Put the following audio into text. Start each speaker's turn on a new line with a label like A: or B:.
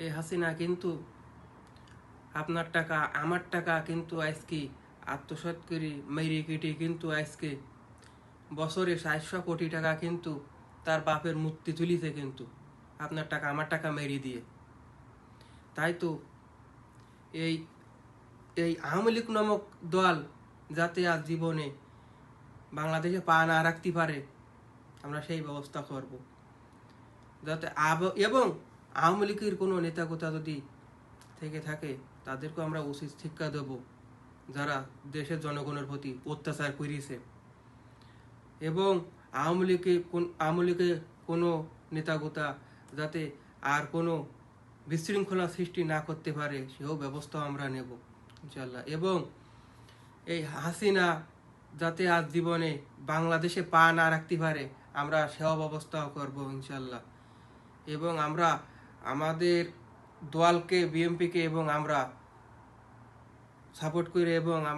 A: এই হাসিনা কিন্তু আপনার টাকা আমার টাকা কিন্তু আজকে আত্মসাৎ করে মেরে কেটে কিন্তু আজকে বছরে 700 কোটি টাকা কিন্তু তার বাপের মুক্তি তুলিছে কিন্তু আপনার টাকা আমার টাকা মেরে দিয়ে। তাই তো এই এই আওয়ামী লীগ নামক দল যাতে আজ জীবনে বাংলাদেশে পা না রাখতে পারে আমরা সেই ব্যবস্থা করব, যাতে এবং আওয়ামী লীগের কোনো নেতাকোতা যদি থেকে থাকে তাদেরকে আমরা উচিত শিক্ষা দেব, যারা দেশের জনগণের প্রতি অত্যাচার করিয়েছে। এবং আওয়ামী লীগের কোনো নেতাকোতা যাতে আর কোনো বিশৃঙ্খলা সৃষ্টি না করতে পারে সেও ব্যবস্থা আমরা নেব ইনশাল্লাহ। এবং এই হাসিনা যাতে আজ জীবনে বাংলাদেশে পা না রাখতে পারে আমরা সেও ব্যবস্থাও করব ইনশাল্লাহ। এবং আমরা আমাদের দলকে বিএনপিকে এবং আমরা সাপোর্ট করে এবং